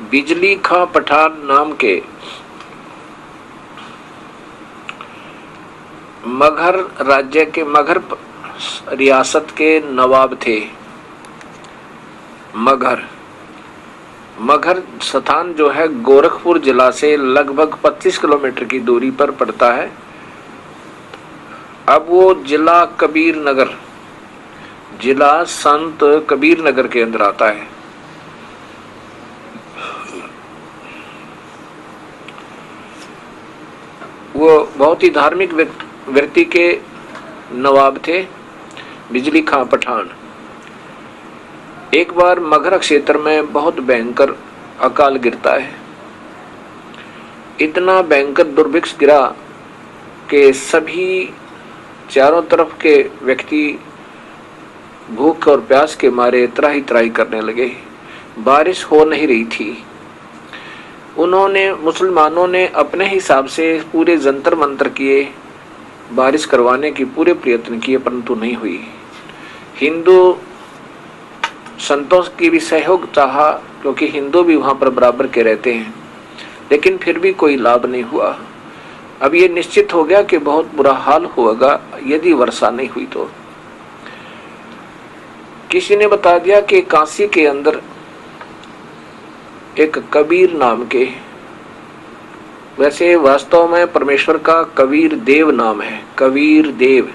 बिजली खां पठान नाम के मगहर राज्य के मगहर रियासत के नवाब थे। मगहर स्थान जो है गोरखपुर जिला से लगभग 25 किलोमीटर की दूरी पर पड़ता है। अब वो जिला संत कबीर नगर के अंदर आता है। वो बहुत ही धार्मिक व्यक्ति के नवाब थे, बिजली खां पठान। एक बार मगहर क्षेत्र में बहुत भयंकर अकाल गिरता है। इतना भयंकर दुर्भिक्ष गिरा कि सभी चारों तरफ के व्यक्ति भूख और प्यास के मारे त्राही त्राही करने लगे। बारिश हो नहीं रही थी। मुसलमानों ने अपने हिसाब से पूरे जंतर मंतर किए, बारिश करवाने की पूरे प्रयत्न किए, परंतु नहीं हुई। हिंदू संतों की भी सहयोग चाहा, क्योंकि हिंदू भी वहां पर बराबर के रहते हैं, लेकिन फिर भी कोई लाभ नहीं हुआ। अब ये निश्चित हो गया कि बहुत बुरा हाल होगा यदि वर्षा नहीं हुई तो। किसी ने बता दिया कि काशी के अंदर एक कबीर नाम के, वैसे वास्तव में परमेश्वर का कबीर देव नाम है, कबीर देव,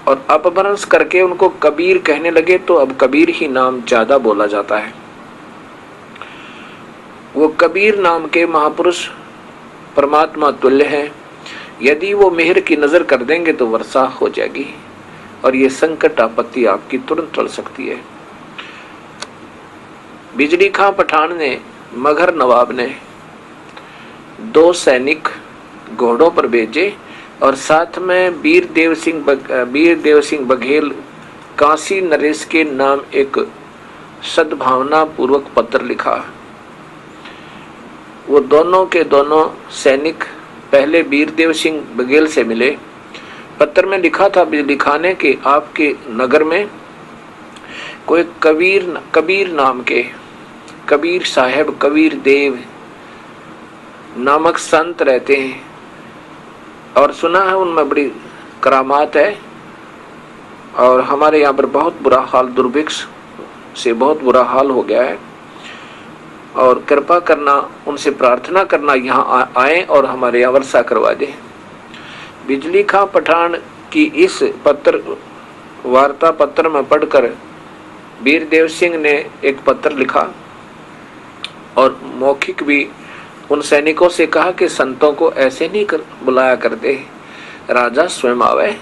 और अपभ्रंश करके उनको कबीर कहने लगे तो अब कबीर ही नाम ज्यादा बोला जाता है। वो कबीर नाम के महापुरुष परमात्मा तुल्य है। यदि वो मेहर की नजर कर देंगे तो वर्षा हो जाएगी और ये संकट आपत्ति आपकी तुरंत टल सकती है। बिजली खां पठान ने, मगहर नवाब ने 2 सैनिक घोड़ों पर भेजे और साथ में वीर देव सिंह बघेल काशी नरेश के नाम एक सद्भावना पूर्वक पत्र लिखा। वो दोनों के दोनों सैनिक पहले वीरदेव सिंह बघेल से मिले। पत्र में लिखा था बिजली खां ने कि आपके नगर में कोई कबीर नाम के, कबीर साहब, कबीर देव नामक संत रहते हैं और सुना है उनमें बड़ी करामात है, और हमारे यहाँ पर बहुत बुरा हाल, दुर्भिक्ष से बहुत बुरा हाल हो गया है, और कृपा करना, उनसे प्रार्थना करना यहाँ आए और हमारे यहाँ वर्षा करवा दे। बिजली खां पठान की इस वार्ता पत्र में पढ़कर वीरदेव सिंह ने एक पत्र लिखा और मौखिक भी उन सैनिकों से कहा कि संतों को ऐसे नहीं बुलाया करते, राजा स्वयं आवे,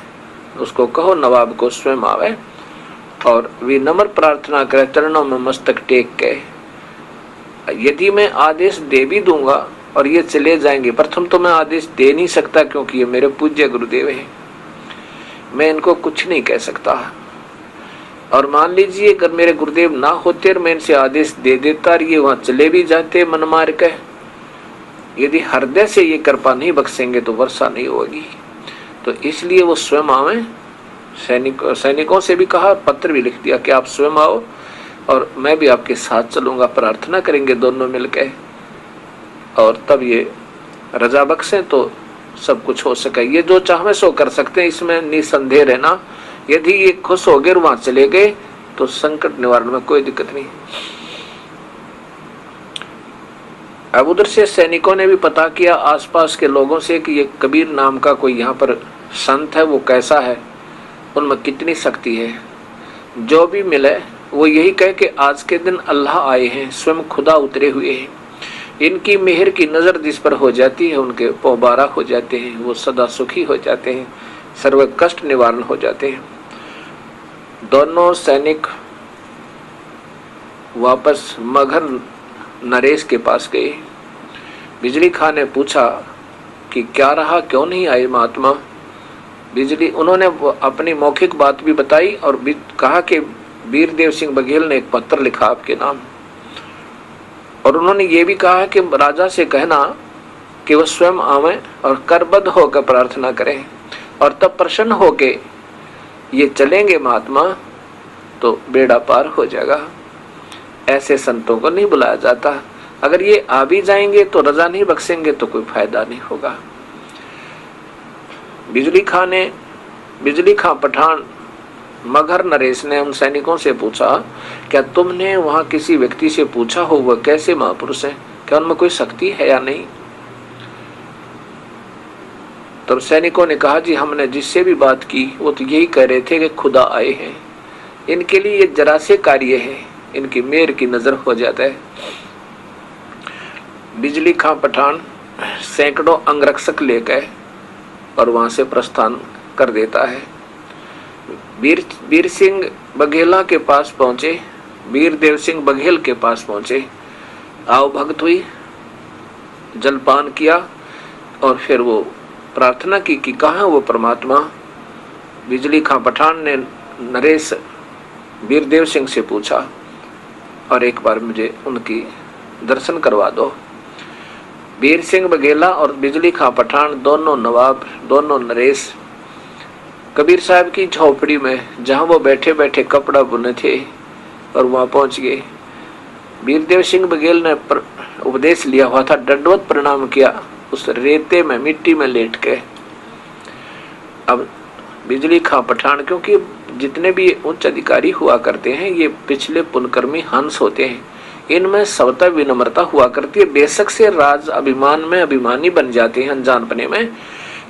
उसको कहो नवाब को स्वयं आवे और विनम्र प्रार्थना करे, चरणों में मस्तक टेक के। यदि मैं आदेश दे भी दूंगा और ये चले जाएंगे, प्रथम तो मैं आदेश दे नहीं सकता क्योंकि ये मेरे पूज्य गुरुदेव हैं, मैं इनको कुछ नहीं कह सकता। और मान लीजिए अगर मेरे गुरुदेव ना होते और मैं इनसे आदेश दे देता और ये वहां चले भी जाते मन मार के, यदि हृदय से ये कृपा नहीं बख्शेंगे तो वर्षा नहीं होगी। तो इसलिए वो स्वयं आवे। सैनिकों से भी कहा, पत्र भी लिख दिया कि आप स्वयं आओ और मैं भी आपके साथ चलूंगा, प्रार्थना करेंगे दोनों मिलकर, और तब ये रजा बख्शें तो सब कुछ हो सके। ये जो चाहे सो कर सकते हैं, इसमें निसंदेह रहना। यदि ये खुश हो गए वहां चले गए तो संकट निवारण में कोई दिक्कत नहीं। अब उधर से सैनिकों ने भी पता किया आसपास के लोगों से कि ये कबीर नाम का कोई यहाँ पर संत है, वो कैसा है, उनमें कितनी शक्ति है। जो भी मिले वो यही कहे कि आज के दिन अल्लाह आए हैं, स्वयं खुदा उतरे हुए हैं, इनकी मेहर की नजर जिस पर हो जाती है उनके पोबारा हो जाते हैं, वो सदा सुखी हो जाते हैं, सर्व कष्ट निवारण हो जाते हैं। दोनों सैनिक वापस मगहर नरेश के पास गए। बिजली खां ने पूछा कि क्या रहा, क्यों नहीं आए महात्मा। उन्होंने अपनी मौखिक बात भी बताई और कहा कि वीरदेव सिंह बघेल ने एक पत्र लिखा आपके नाम, और उन्होंने ये भी कहा कि राजा से कहना कि वो स्वयं आवे और करबद्ध होकर प्रार्थना करें, और तब प्रसन्न होके ये चलेंगे महात्मा तो बेड़ा पार हो जाएगा। ऐसे संतों को नहीं बुलाया जाता। अगर ये आ भी जाएंगे तो रजा नहीं बख्शेंगे तो कोई फायदा नहीं होगा। बिजली खां पठान मगर नरेश ने उन सैनिकों से पूछा, क्या तुमने वहां किसी व्यक्ति से पूछा हो वह कैसे महापुरुष हैं, क्या उनमें कोई शक्ति है या नहीं? तब सैनिकों ने कहा, जी हमने जिससे भी बात की वो तो यही कह रहे थे कि खुदा आए हैं, इनके लिए ये जरा से कार्य है, इनकी मेहर की नजर हो जाता है। बिजली खां पठान सैकड़ों अंगरक्षक लेकर और वहां से प्रस्थान कर देता है। वीर सिंह बघेला के पास पहुंचे, वीरदेव सिंह बघेल के पास पहुंचे, आओ भक्त हुई, जलपान किया और फिर वो प्रार्थना की कि कहाँ वो परमात्मा। बिजली खां पठान ने नरेश वीरदेव सिंह से पूछा, और एक बार मुझे उनकी दर्शन करवा दो। वीर सिंह बघेला और बिजली खां पठान दोनों नवाब, दोनों नरेश कबीर साहब की झोपड़ी में जहां वो बैठे बैठे कपड़ा बुने थे और वहां पहुंच गए। वीरदेव सिंह बघेल ने उपदेश लिया हुआ था, दंडवत प्रणाम किया उस रेते में, मिट्टी में लेट के। अब बिजली खां पठान, क्योंकि जितने भी उच्च अधिकारी हुआ करते हैं ये पिछले पुनकर्मी हंस होते हैं, इनमें स्वतः विनम्रता हुआ करती है। बेशक से राज अभिमान में अभिमानी बन जाते हैं अनजानपने में,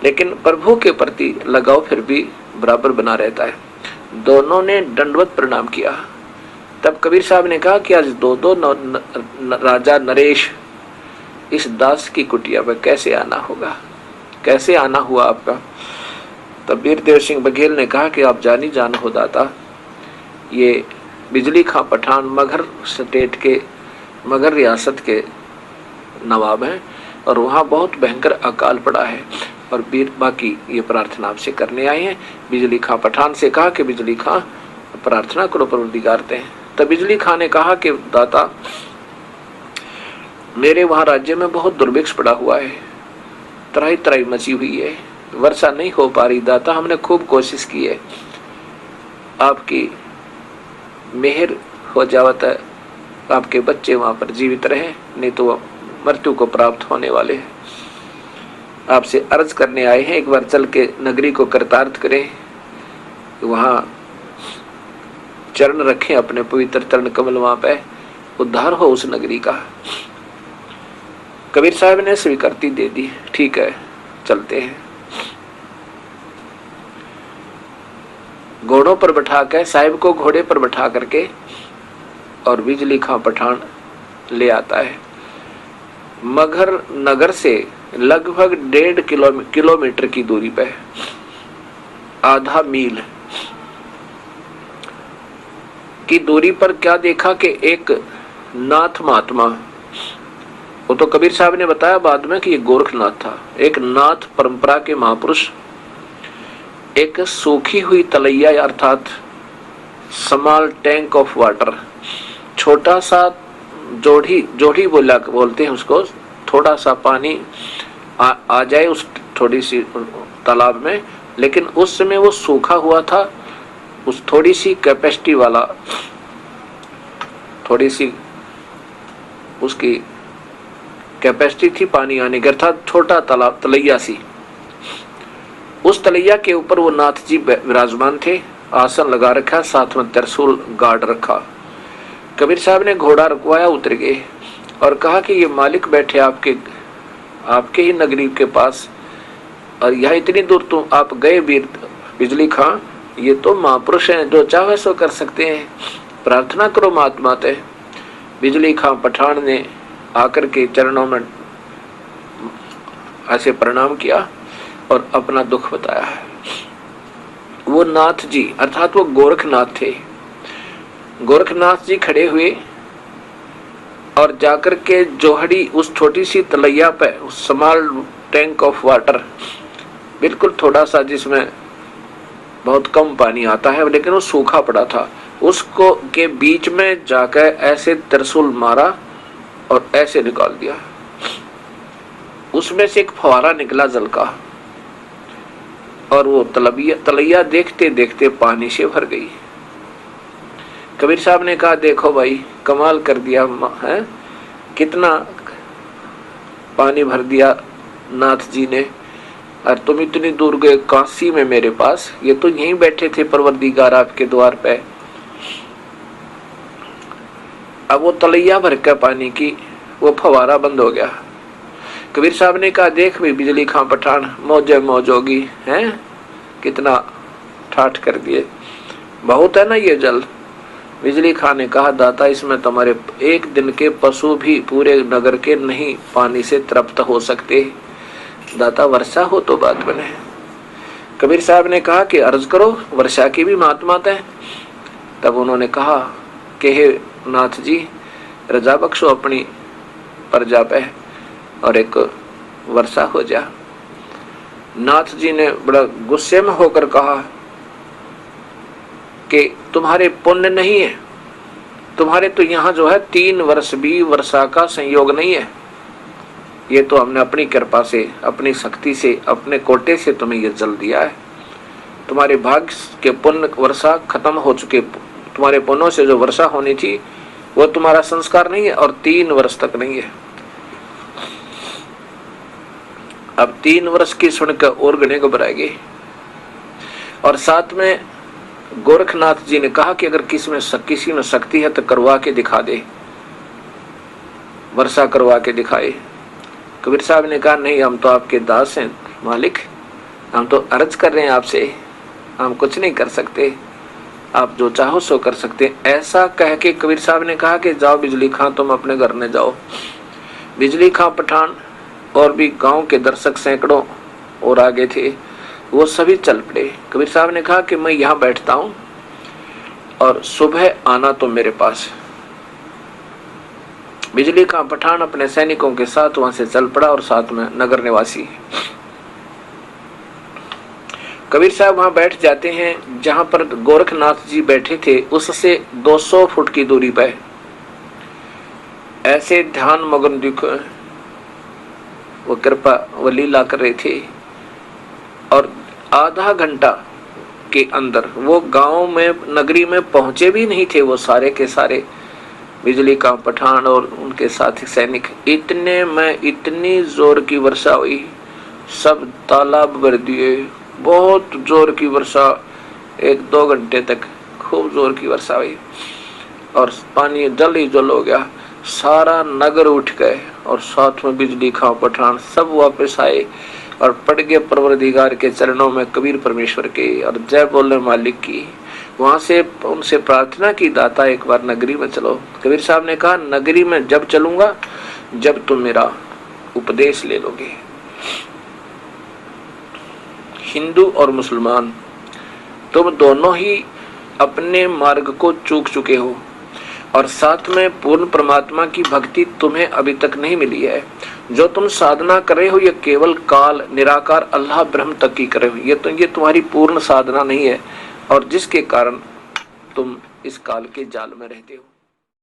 लेकिन प्रभु के प्रति लगाव फिर भी बराबर बना रहता है। दोनों ने दंडवत प्रणाम किया। तब कबीर साहब ने कहा कि आज दो राजा नरेश इस दास की कुटिया पर कैसे आना होगा, कैसे आना हुआ आपका? तब वीरदेव सिंह बघेल ने कहा कि आप जानी जान हो दाता, ये बिजली खां पठान मगहर स्टेट के, मगहर रियासत के नवाब हैं और वहाँ बहुत भयंकर अकाल पड़ा है और बाकी ये प्रार्थना आपसे करने आए हैं। बिजली खां पठान से कहा कि बिजली खां प्रार्थना करो परवरदिगार हैं। तब बिजली खां ने कहा कि दाता मेरे वहाँ राज्य में बहुत दुर्भिक्ष पड़ा हुआ है, तराई तराई मची हुई है, वर्षा नहीं हो पा रही दाता, हमने खूब कोशिश की है, आपकी मेहर हो जावत है, आपके बच्चे वहां पर जीवित रहे, नहीं तो वो मृत्यु को प्राप्त होने वाले हैं। आपसे अर्ज करने आए हैं, एक बार चल के नगरी को कृतार्थ करें, वहां चरण रखें अपने पवित्र चरण कमल, वहां पे उद्धार हो उस नगरी का। कबीर साहब ने स्वीकृति दे दी, ठीक है चलते हैं। घोड़ों पर बैठा कर साहिब को घोड़े पर बैठा करके और बिजली खां पठान ले आता है। मगहर नगर से लगभग 1.5 किलोमीटर की दूरी पे, आधा मील की दूरी पर क्या देखा कि एक नाथ महात्मा, वो तो कबीर साहब ने बताया बाद में कि ये गोरखनाथ था, एक नाथ परंपरा के महापुरुष, एक सूखी हुई तलैया अर्थात स्मॉल टैंक ऑफ वाटर, छोटा सा जोड़ी बोलते हैं उसको, थोड़ा सा पानी आ जाए उस थोड़ी सी तालाब में, लेकिन उस समय वो सूखा हुआ था, उस थोड़ी सी कैपेसिटी वाला, थोड़ी सी उसकी कैपेसिटी थी पानी आने की, अर्थात छोटा तालाब, तलैया सी। उस तलैया के ऊपर वो नाथ जी विराजमान थे, आसन लगा रखा, साथ में त्रिशूल गार्ड रखा। कबीर साहब ने घोड़ा रुकवाया, उतर गए और कहा कि ये मालिक बैठे आपके ही नगरी के पास, और यहाँ इतनी दूर तुम आप गए बिजली खां, ये तो महापुरुष हैं, जो चाहे सो कर सकते हैं, प्रार्थना करो महात्मा ते। बिजली खां पठान ने आकर के चरणों में ऐसे प्रणाम किया और अपना दुख बताया। वो नाथ जी अर्थात वो गोरखनाथ थे। गोरखनाथ जी खड़े हुए और जाकर के जोहड़ी उस छोटी सी तलैया पे, उस स्मॉल टैंक ऑफ वाटर, बिल्कुल थोड़ा सा जिसमें बहुत कम पानी आता है लेकिन वो सूखा पड़ा था, उसको के बीच में जाकर ऐसे त्रिशूल मारा और ऐसे निकाल दिया। उसमें से एक फवारा निकला जल का और वो तलैया देखते देखते पानी से भर गई। कबीर साहब ने कहा देखो भाई, कमाल कर दिया है, कितना पानी भर दिया नाथ जी ने, और तुम इतनी दूर गए काशी में मेरे पास, ये तो यहीं बैठे थे परवरदिगार आपके द्वार पे। अब वो तलैया भर का पानी की वो फवारा बंद हो गया। कबीर साहब ने कहा देख भी बिजली खां पठान, मौजे मौज होगी हैं, कितना ठाठ कर दिए, बहुत है ना ये जल। बिजली खां ने कहा दाता इसमें तुम्हारे एक दिन के पशु भी पूरे नगर के नहीं पानी से तृप्त हो सकते, दाता वर्षा हो तो बात बने। कबीर साहब ने कहा कि अर्ज करो वर्षा की भी महात्मा है। तब उन्होंने कहा कि हे नाथ जी रजा बख्शो अपनी प्रजा पे और एक वर्षा हो जा। नाथ जी ने बड़ा गुस्से में होकर कहा कि तुम्हारे पुण्य नहीं है, तुम्हारे तो यहाँ जो है 3 वर्ष भी वर्षा का संयोग नहीं है, ये तो हमने अपनी कृपा से, अपनी शक्ति से, अपने कोटे से तुम्हें ये जल दिया है। तुम्हारे भाग्य के पुण्य वर्षा खत्म हो चुके, तुम्हारे पुण्यों से जो वर्षा होनी थी वो तुम्हारा संस्कार नहीं है और 3 वर्ष तक नहीं है। अब 3 वर्ष की सुनकर और गणे घबराएंगे। और साथ में गोरखनाथ जी ने कहा कि अगर किसी में शक्ति है तो करवा के दिखा दे, वर्षा करवा के दिखाए। कबीर साहब ने कहा नहीं, हम तो आपके दास हैं मालिक, हम तो अर्ज कर रहे हैं आपसे, हम कुछ नहीं कर सकते, आप जो चाहो सो कर सकते। ऐसा कह के कबीर साहब ने कहा कि जाओ बिजली खां तुम अपने घर में जाओ। बिजली खां पठान और भी गांव के दर्शक सैकड़ों और आगे थे, वो सभी चल पड़े। कबीर साहब ने कहा कि मैं यहाँ बैठता हूँ और सुबह आना तो मेरे पास। बिजली खां पठान अपने सैनिकों के साथ वहां से चल पड़ा और साथ में नगर निवासी। कबीर साहब वहां बैठ जाते हैं जहां पर गोरखनाथ जी बैठे थे, उससे 200 फुट की दूरी पर ऐसे ध्यान मग्न दिख वो कृपा वो लीला कर रहे थे। और आधा घंटा के अंदर वो गांव में, नगरी में पहुंचे भी नहीं थे वो सारे के सारे बिजली खां पठान और उनके साथी सैनिक। इतने में इतनी जोर की वर्षा हुई, सब तालाब भर दिए, बहुत जोर की वर्षा, 1-2 घंटे तक खूब जोर की वर्षा हुई और पानी जल ही जल हो गया। सारा नगर उठ गए और साथ में बिजली खां पठान सब वापस आए और पड़ गए परवरदिगार के चरणों में, कबीर परमेश्वर के, और जय बोले मालिक की। वहां से उनसे प्रार्थना की दाता एक बार नगरी में चलो। कबीर साहब ने कहा नगरी में जब चलूंगा जब तुम मेरा उपदेश ले लोगे। हिंदू और मुसलमान तुम दोनों ही अपने मार्ग को चूक चुके हो और साथ में पूर्ण परमात्मा की भक्ति तुम्हें अभी तक नहीं मिली है। जो तुम साधना कर रहे हो ये केवल काल निराकार अल्लाह ब्रह्म तक की कर रहे हो, ये तुम्हारी पूर्ण साधना नहीं है और जिसके कारण तुम इस काल के जाल में रहते हो।